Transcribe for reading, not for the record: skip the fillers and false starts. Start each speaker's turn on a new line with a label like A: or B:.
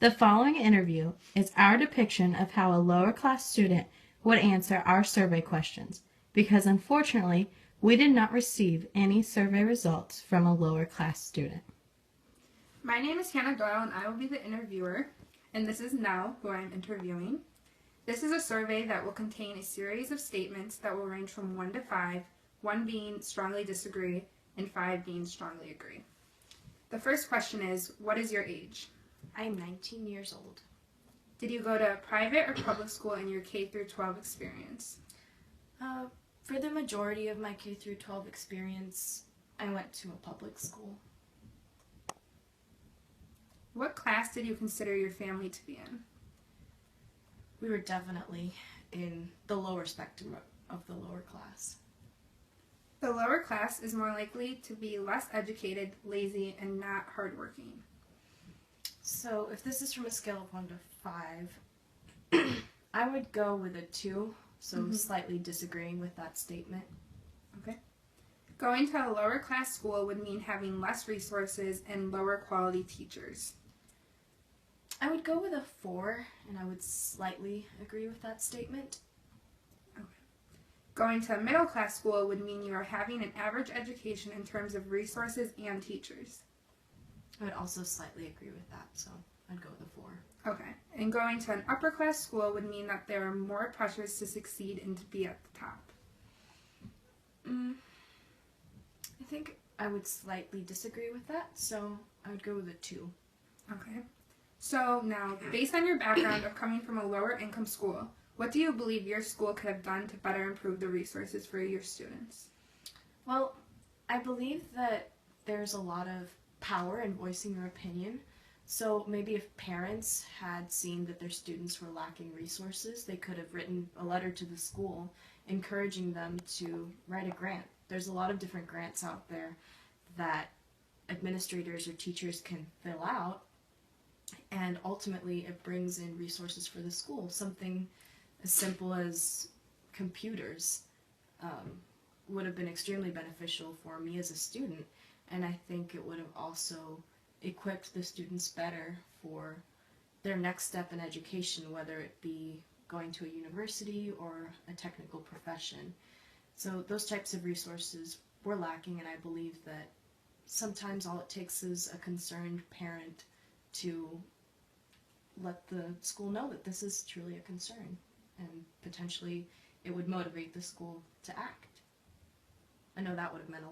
A: The following interview is our depiction of how a lower class student would answer our survey questions, because unfortunately, we did not receive any survey results from a lower class student.
B: My name is Hannah Doyle and I will be the interviewer, and this is Nell, who I am interviewing. This is a survey that will contain a series of statements that will range from 1 to 5, 1 being strongly disagree, and 5 being strongly agree. The first question is, what is your age?
A: I am 19 years old.
B: Did you go to private or public school in your K through 12 experience?
A: For the majority of my K through 12 experience, I went to a public school.
B: What class did you consider your family to be in?
A: We were definitely in the lower spectrum of the lower class.
B: The lower class is more likely to be less educated, lazy, and not hardworking.
A: So if this is from a scale of 1 to 5, I would go with a 2, so slightly disagreeing with that statement.
B: Okay. Going to a lower class school would mean having less resources and lower quality teachers.
A: I would go with a 4, and I would slightly agree with that statement.
B: Okay. Going to a middle class school would mean you are having an average education in terms of resources and teachers.
A: I would also slightly agree with that, so I'd go with a 4.
B: Okay. And going to an upper class school would mean that there are more pressures to succeed and to be at the top.
A: I think I would slightly disagree with that, so I would go with a 2.
B: Okay. So now, based on your background of coming from a lower income school, what do you believe your school could have done to better improve the resources for your students?
A: Well, I believe that there's a lot of power in voicing your opinion. So maybe if parents had seen that their students were lacking resources, they could have written a letter to the school encouraging them to write a grant. There's a lot of different grants out there that administrators or teachers can fill out, and ultimately it brings in resources for the school. Something as simple as computers would have been extremely beneficial for me as a student, and I think it would have also equipped the students better for their next step in education, whether it be going to a university or a technical profession. So those types of resources were lacking, and I believe that sometimes all it takes is a concerned parent to let the school know that this is truly a concern, and potentially it would motivate the school to act. I know that would have meant a lot.